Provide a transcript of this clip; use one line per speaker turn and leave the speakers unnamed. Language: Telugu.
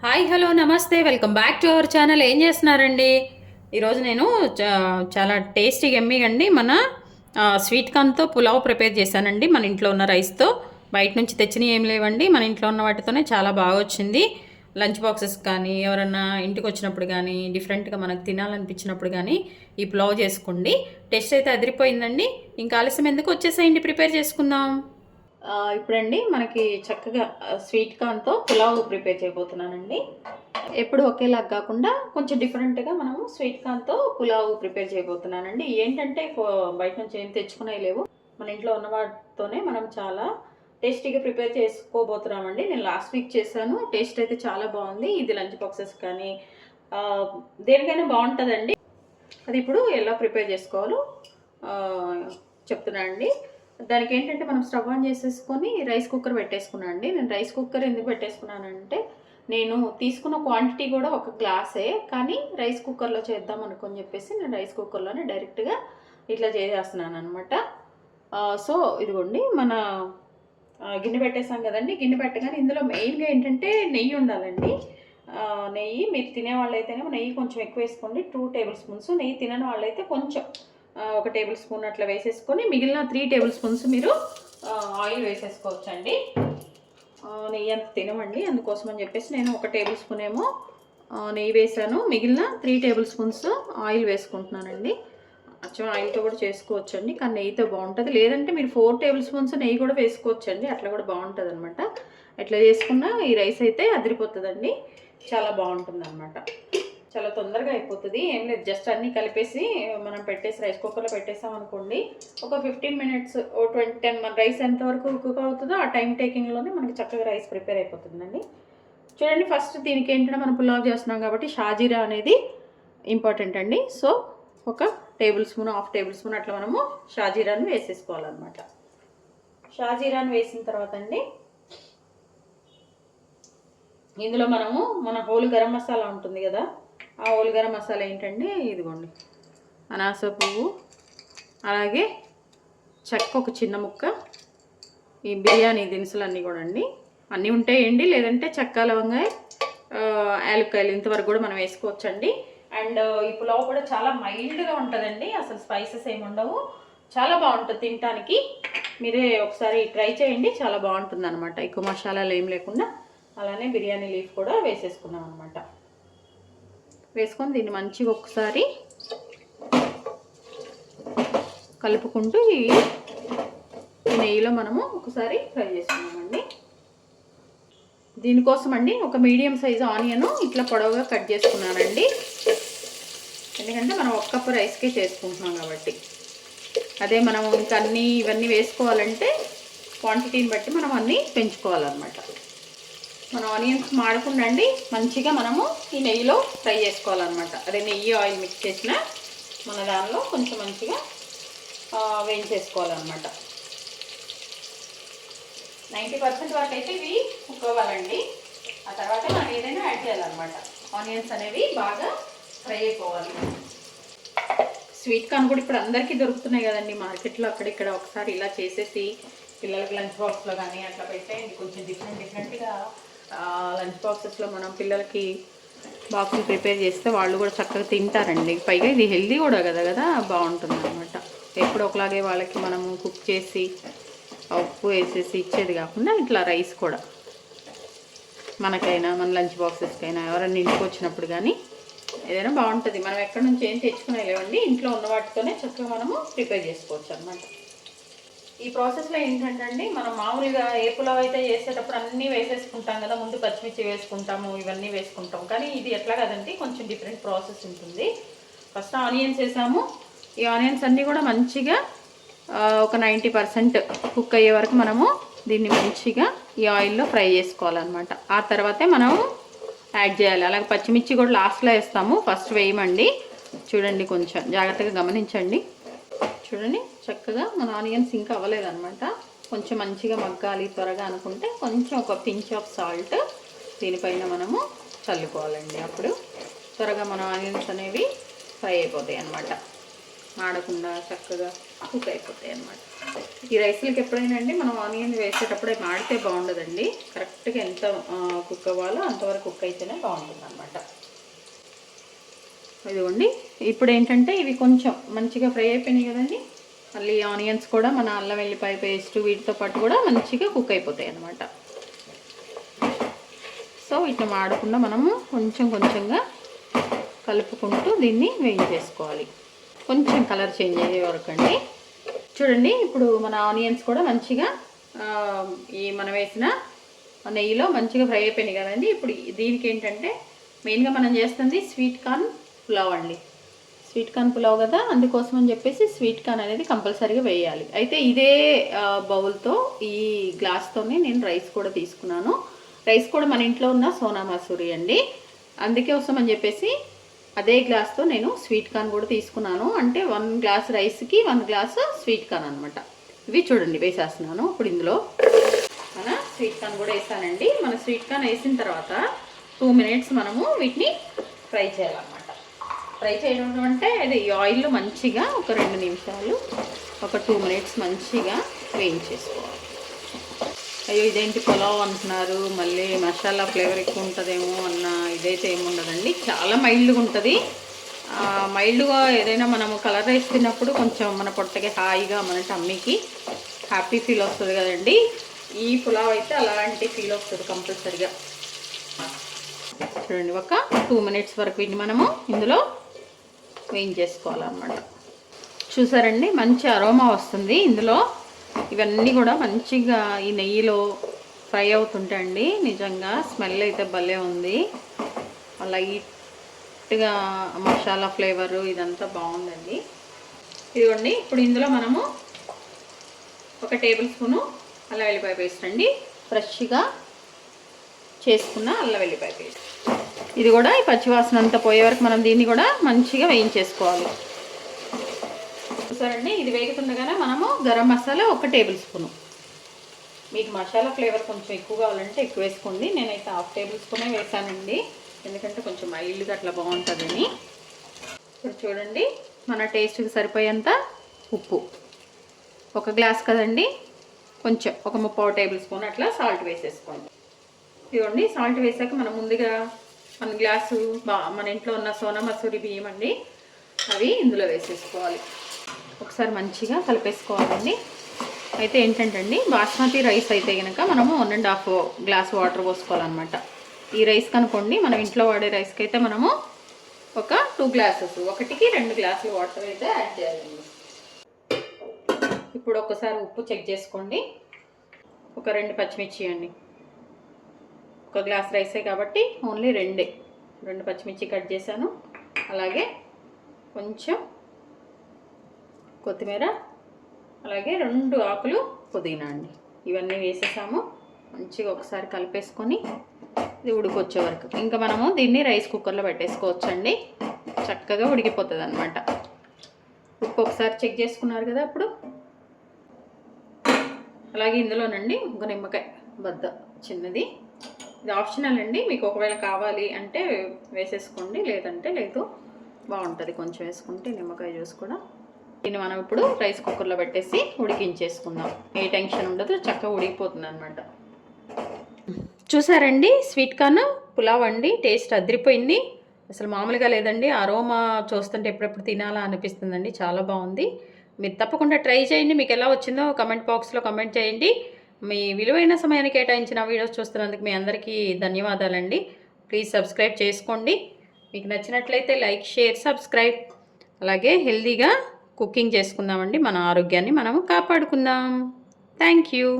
హాయ్ హలో నమస్తే welcome back to our channel. ఏం చేస్తున్నారండి? ఈరోజు నేను చాలా టేస్టీగా ఎమ్మీగా అండి మన స్వీట్ కార్న్తో పులావ్ ప్రిపేర్ చేశానండి. మన ఇంట్లో ఉన్న రైస్తో. బయట నుంచి తెచ్చినవి ఏం లేవండి, మన ఇంట్లో ఉన్న వాటితోనే చాలా బాగా వచ్చింది. లంచ్ బాక్సెస్ కానీ ఎవరన్నా ఇంటికి వచ్చినప్పుడు కానీ డిఫరెంట్గా మనకు తినాలనిపించినప్పుడు కానీ ఈ పులావ్ చేసుకోండి. టేస్ట్ అయితే అదిరిపోయిందండి. ఇంకా ఆలస్యం ఎందుకు, వచ్చేసేయండి ప్రిపేర్ చేసుకుందాం. ఇప్పుడండి మనకి చక్కగా స్వీట్ కార్న్తో పులావ్ ప్రిపేర్ చేయబోతున్నానండి. ఎప్పుడు ఒకేలాగా కాకుండా కొంచెం డిఫరెంట్గా మనము స్వీట్ కార్న్తో పులావ్ ప్రిపేర్ చేయబోతున్నానండి. ఏంటంటే బయట నుంచి ఏం తెచ్చుకునే లేవు, మన ఇంట్లో ఉన్న వాటితోనే మనం చాలా టేస్టీగా ప్రిపేర్ చేసుకోబోతున్నామండి. నేను లాస్ట్ వీక్ చేశాను, టేస్ట్ అయితే చాలా బాగుంది. ఇది లంచ్ బాక్సెస్ కానీ దేనికైనా బాగుంటుందండి. అది ఇప్పుడు ఎలా ప్రిపేర్ చేసుకోవాలో చెప్తున్నా అండి. దానికి ఏంటంటే మనం స్టవ్ ఆన్ చేసేసుకొని రైస్ కుక్కర్ పెట్టేసుకున్నాను అండి. నేను రైస్ కుక్కర్ ఎందుకు పెట్టేసుకున్నానంటే, నేను తీసుకున్న క్వాంటిటీ కూడా ఒక గ్లాసే, కానీ రైస్ కుక్కర్లో చేద్దాం అనుకొని చెప్పేసి నేను రైస్ కుక్కర్లోనే డైరెక్ట్గా ఇట్లా చేసేస్తున్నాను అనమాట. సో ఇదిగోండి మన గిన్నె పెట్టేసాం కదండి. గిన్నె పెట్టగానే ఇందులో మెయిన్గా ఏంటంటే నెయ్యి ఉండాలండి. నెయ్యి మీరు తినే వాళ్ళైతేనేమో నెయ్యి కొంచెం ఎక్కువ వేసుకోండి, 2 టేబుల్ స్పూన్స్. నెయ్యి తినని వాళ్ళైతే కొంచెం 1 టేబుల్ స్పూన్ అట్లా వేసేసుకొని మిగిలిన 3 టేబుల్ స్పూన్స్ మీరు ఆయిల్ వేసేసుకోవచ్చండి. నెయ్యి అంత తినమండి, అందుకోసం అని చెప్పేసి నేను 1 టేబుల్ స్పూన్ ఏమో నెయ్యి వేసాను, మిగిలిన 3 టేబుల్ స్పూన్స్ ఆయిల్ వేసుకుంటున్నానండి. అచ్చం ఆయిల్తో కూడా చేసుకోవచ్చండి, కానీ నెయ్యితో బాగుంటుంది. లేదంటే మీరు 4 టేబుల్ స్పూన్స్ నెయ్యి కూడా వేసుకోవచ్చండి, అట్లా కూడా బాగుంటుంది అనమాట. ఎట్లా చేసుకున్నా ఈ రైస్ అయితే అదిరిపోతుందండి, చాలా బాగుంటుంది అనమాట. చాలా తొందరగా అయిపోతుంది. ఏం లేదు, జస్ట్ అన్నీ కలిపేసి మనం పెట్టేసి రైస్ కుక్కర్లో పెట్టేసాం అనుకోండి, ఒక 15 మినిట్స్ 10 మన రైస్ ఎంతవరకు కుక్ అవుతుందో ఆ టైం టేకింగ్లోనే మనకి చక్కగా రైస్ ప్రిపేర్ అయిపోతుందండి. చూడండి, ఫస్ట్ దీనికి ఏంటంటే మనం పులావ్ చేస్తున్నాం కాబట్టి షాజీరా అనేది ఇంపార్టెంట్ అండి. సో ఒక table spoon, half table spoon అట్లా మనము షాజీరాను వేసేసుకోవాలన్నమాట. షాజీరాను వేసిన తర్వాత అండి ఇందులో మనము మన హోల్ గరం మసాలా ఉంటుంది కదా, ఆ హోల్ గరం మసాలా ఏంటంటే ఇదిగోండి, అనాస పువ్వు, అలాగే చెక్క ఒక చిన్న ముక్క, ఈ బిర్యానీ దినుసులు అన్నీ కూడా అండి, అన్నీ ఉంటాయండి. లేదంటే చెక్క, లవంగా, యాలక్కాయలు ఇంతవరకు కూడా మనం వేసుకోవచ్చండి. అండ్ ఈ పులావ్ కూడా చాలా మైల్డ్గా ఉంటుందండి, అసలు స్పైసెస్ ఏమి ఉండవు, చాలా బాగుంటుంది తినడానికి. మీరే ఒకసారి ట్రై చేయండి, చాలా బాగుంటుంది అనమాట. ఎక్కువ మసాలాలు ఏం లేకుండా. అలానే బిర్యానీ లీఫ్ కూడా వేసేసుకున్నాం అనమాట. వేసుకొని దీన్ని మంచిగా ఒకసారి కలుపుకుంటూ ఈ నెయ్యిలో మనము ఒకసారి ఫ్రై చేసుకున్నామండి. దీనికోసం అండి ఒక మీడియం సైజు ఆనియన్ ఇట్లా పొడవుగా కట్ చేసుకున్నానండి, ఎందుకంటే మనం 1 కప్పు రైస్కే చేసుకుంటున్నాం కాబట్టి. అదే మనం ఇంకా అన్నీ ఇవన్నీ వేసుకోవాలంటే క్వాంటిటీని బట్టి మనం అన్నీ పెంచుకోవాలన్నమాట. మన ఆనియన్స్ మాడకుండా అండి మంచిగా మనము ఈ నెయ్యిలో ఫ్రై చేసుకోవాలన్నమాట. అదే నెయ్యి ఆయిల్ మిక్స్ చేసిన మన దానిలో కొంచెం మంచిగా వేయించేసుకోవాలన్నమాట. 90% వరకు అయితే ఇవి కుక్ అవ్వాలండి. ఆ తర్వాత మనం ఏదైనా యాడ్ చేయాలన్నమాట. ఆనియన్స్ అనేవి బాగా ఫ్రై అయిపోవాలి. స్వీట్ కార్న్ కూడా ఇప్పుడు అందరికీ దొరుకుతున్నాయి కదండి మార్కెట్లో, అక్కడిక్కడ. ఒకసారి ఇలా చేసేసి పిల్లలకి లంచ్ బాక్స్లో కానీ అట్లా పెట్టేయండి. కొంచెం డిఫరెంట్గా లంచ్ బాక్సెస్లో మనం పిల్లలకి బాక్సులు ప్రిపేర్ చేస్తే వాళ్ళు కూడా చక్కగా తింటారండి. పైగా ఇది హెల్దీ కూడా కదా బాగుంటుంది అనమాట. ఎప్పుడు ఒకలాగే వాళ్ళకి మనము కుక్ చేసి ఉప్పు వేసేసి ఇచ్చేది కాకుండా ఇట్లా రైస్ కూడా మనకైనా మన లంచ్ బాక్సెస్కైనా ఎవరైనా ఇంటికి వచ్చినప్పుడు కానీ ఏదైనా బాగుంటుంది. మనం ఎక్కడి నుంచి ఏం తెచ్చుకునే లేవండి, ఇంట్లో ఉన్న వాటితోనే చక్కగా మనము ప్రిపేర్ చేసుకోవచ్చు అనమాట. ఈ ప్రాసెస్లో ఏంటంటే అండి, మనం మామూలుగా ఏ పులావ్ అయితే చేసేటప్పుడు అన్నీ వేసేసుకుంటాం కదా, ముందు పచ్చిమిర్చి వేసుకుంటాము, ఇవన్నీ వేసుకుంటాం. కానీ ఇది ఎట్లా కదండి, కొంచెం డిఫరెంట్ ప్రాసెస్ ఉంటుంది. ఫస్ట్ ఆనియన్స్ వేసాము, ఈ ఆనియన్స్ అన్నీ కూడా మంచిగా ఒక 90% కుక్ అయ్యే వరకు మనము దీన్ని మంచిగా ఈ ఆయిల్లో ఫ్రై చేసుకోవాలన్నమాట. ఆ తర్వాతే మనం యాడ్ చేయాలి. అలాగే పచ్చిమిర్చి కూడా లాస్ట్లో వేస్తాము, ఫస్ట్ వేయమండి. చూడండి, కొంచెం జాగ్రత్తగా గమనించండి. చూడండి, చక్కగా మన ఆనియన్స్ ఇంకా అవ్వలేదన్నమాట. కొంచెం మంచిగా మగ్గాలి త్వరగా అనుకుంటే కొంచెం ఒక పించ్ ఆఫ్ సాల్ట్ దీనిపైన మనము చల్లుకోవాలండి. అప్పుడు త్వరగా మన ఆనియన్స్ అనేవి ఫ్రై అయిపోతాయి అన్నమాట. మాడకుండా చక్కగా కుక్ అయిపోతాయి అన్నమాట. ఈ రైస్లకి ఎప్పుడైనా అండి మనం ఆనియన్ వేసేటప్పుడే మాడితే బాగుండదండి. కరెక్ట్గా ఎంత కుక్ అవ్వాలో అంతవరకు కుక్ అయితేనే బాగుంటుంది అన్నమాట. ఇదిగోండి, ఇప్పుడు ఏంటంటే ఇవి కొంచెం మంచిగా ఫ్రై అయిపోయినాయి కదండి. మళ్ళీ ఆనియన్స్ కూడా మన అల్లం వెల్లిపాయ పేస్ట్ వీటితో పాటు కూడా మంచిగా కుక్ అయిపోతాయి అన్నమాట. సో వీటిని మాడకుండా మనము కొంచెం కొంచెంగా కలుపుకుంటూ దీన్ని వేయించేసుకోవాలి. కొంచెం కలర్ చేంజ్ అయ్యే వరకు అండి. చూడండి, ఇప్పుడు మన ఆనియన్స్ కూడా మంచిగా ఈ మనం వేసిన నెయ్యిలో మంచిగా ఫ్రై అయిపోయినాయి కదండి. ఇప్పుడు దీనికి ఏంటంటే మెయిన్గా మనం చేస్తుంది స్వీట్ కార్న్ పులావ్ అండి. స్వీట్ కార్న్ పులావ్ కదా, అందుకోసం అని చెప్పేసి స్వీట్ కార్న్ అనేది కంపల్సరీగా వేయాలి. అయితే ఇదే బౌల్తో ఈ గ్లాస్తోనే నేను రైస్ కూడా తీసుకున్నాను. రైస్ కూడా మన ఇంట్లో ఉన్న సోనా మసూరి అండి. అందుకే వస్తామని చెప్పేసి అదే గ్లాస్తో నేను స్వీట్ కార్న్ కూడా తీసుకున్నాను. అంటే 1 గ్లాస్ రైస్కి 1 గ్లాస్ స్వీట్ కార్న్ అనమాట. ఇవి చూడండి వేసేస్తున్నాను. ఇప్పుడు ఇందులో మన స్వీట్ కార్న్ కూడా వేసానండి. మన స్వీట్ కార్న్ వేసిన తర్వాత 2 మినిట్స్ మనము వీటిని ఫ్రై చేయాలన్నమాట. ఫ్రై చేయడం అంటే ఇది ఆయిల్లో మంచిగా ఒక 2 నిమిషాలు, ఒక 2 మినిట్స్ మంచిగా వేయించేసుకోవాలి. అయ్యో ఇదేంటి పులావ్ అంటున్నారు, మళ్ళీ మసాలా ఫ్లేవర్ ఎక్కువ ఉంటుందేమో అన్న ఇదైతే ఏముండదండి. చాలా మైల్డ్గా ఉంటుంది. మైల్డ్గా ఏదైనా మనము కలర్ రైస్ తిన్నప్పుడు కొంచెం మన పొట్టకి హాయిగా మన టమ్మీకి హ్యాపీ ఫీల్ వస్తుంది కదండి. ఈ పులావ్ అయితే అలాంటి ఫీల్ వస్తుంది కంపల్సరిగా. చూడండి, ఒక 2 మినిట్స్ వరకు వీటిని మనము ఇందులో వేయించేసుకోవాలన్నమాట. చూసారండి, మంచి అరోమా వస్తుంది ఇందులో. ఇవన్నీ కూడా మంచిగా ఈ నెయ్యిలో ఫ్రై అవుతుంటాయండి. నిజంగా స్మెల్ అయితే భలే ఉంది. లైట్గా మసాలా ఫ్లేవరు ఇదంతా బాగుందండి. ఇదిగోండి, ఇప్పుడు ఇందులో మనము 1 టేబుల్ స్పూను అల్లం వెల్లిపాయ పేస్ట్ అండి. ఫ్రెష్గా చేసుకున్న అల్లం వెల్లిపాయ పేస్ట్. ఇది కూడా ఈ పచ్చివాసన అంతా పోయే వరకు మనం దీన్ని కూడా మంచిగా వేయించేసుకోవాలి. చూసారండి, ఇది వేగుతుండగానే మనము గరం మసాలా 1 టేబుల్ స్పూను. మీకు మసాలా ఫ్లేవర్ కొంచెం ఎక్కువ కావాలంటే ఎక్కువ వేసుకోండి. నేనైతే 1/2 టేబుల్ స్పూనే వేసానండి, ఎందుకంటే కొంచెం మైల్డ్గా అట్లా బాగుంటుందని. ఇప్పుడు చూడండి, మన టేస్ట్కి సరిపోయేంత ఉప్పు, 1 గ్లాస్ కదండి, కొంచెం ఒక 3/4 టేబుల్ స్పూన్ అట్లా సాల్ట్ వేసేసుకోండి. ఇదిగోండి, సాల్ట్ వేసాక మనం ముందుగా 1 గ్లాసు మన ఇంట్లో ఉన్న సోనా మసూరి బియ్యం అండి, అవి ఇందులో వేసేసుకోవాలి. ఒకసారి మంచిగా కలిపేసుకోవాలండి. అయితే ఏంటంటే అండి, బాస్మతి రైస్ అయితే కనుక మనము 1.5 గ్లాస్ వాటర్ పోసుకోవాలన్నమాట. ఈ రైస్ కనుకోండి, మనం ఇంట్లో వాడే రైస్కి అయితే మనము ఒక 2 గ్లాసెస్, 1కి 2 గ్లాసులు వాటర్ అయితే యాడ్ చేయాలండి. ఇప్పుడు ఒకసారి ఉప్పు చెక్ చేసుకోండి. ఒక 2 పచ్చిమిర్చి అండి. 1 గ్లాస్ రైసే కాబట్టి ఓన్లీ 2 పచ్చిమిర్చి కట్ చేశాను. అలాగే కొంచెం కొత్తిమీర, అలాగే 2 ఆకులు పుదీనా అండి. ఇవన్నీ వేసేసాము. మంచిగా ఒకసారి కలిపేసుకొని ఇది ఉడికొచ్చే వరకు ఇంకా మనము దీన్ని రైస్ కుక్కర్లో పెట్టేసుకోవచ్చండి. చక్కగా ఉడికిపోతుంది అన్నమాట. ఉప్పు ఒకసారి చెక్ చేసుకున్నారు కదా అప్పుడు. అలాగే ఇందులోనండి 1 నిమ్మకాయ బద్ద చిన్నది, ఇది ఆప్షనల్ అండి. మీకు ఒకవేళ కావాలి అంటే వేసేసుకోండి, లేదంటే లేదు. బాగుంటుంది కొంచెం వేసుకుంటే నిమ్మకాయ జ్యూస్ కూడా. దీన్ని మనం ఇప్పుడు రైస్ కుక్కర్లో పెట్టేసి ఉడికించేసుకుందాం. ఏ టెన్షన్ ఉండదు, చక్కగా ఉడికిపోతుంది అనమాట. చూసారండి, స్వీట్ కార్న్ పులావ్ అండి. టేస్ట్ అదిరిపోయింది, అసలు మామూలుగా లేదండి. అరోమా చూస్తుంటే ఎప్పుడెప్పుడు తినాలా అనిపిస్తుందండి. చాలా బాగుంది. మీరు తప్పకుండా ట్రై చేయండి. మీకు ఎలా వచ్చిందో కమెంట్ బాక్స్లో కమెంట్ చేయండి. మీ విలువైన సమయాన్ని కేటాయించిన వీడియోస్ చూస్తున్నందుకు మీ అందరికీ ధన్యవాదాలండి. ప్లీజ్ సబ్స్క్రైబ్ చేసుకోండి. మీకు నచ్చినట్లయితే లైక్, షేర్, సబ్స్క్రైబ్. అలాగే హెల్తీగా కుకింగ్ చేసుకుందామండి. మన ఆరోగ్యాన్ని మనము కాపాడుకుందాం. Thank you.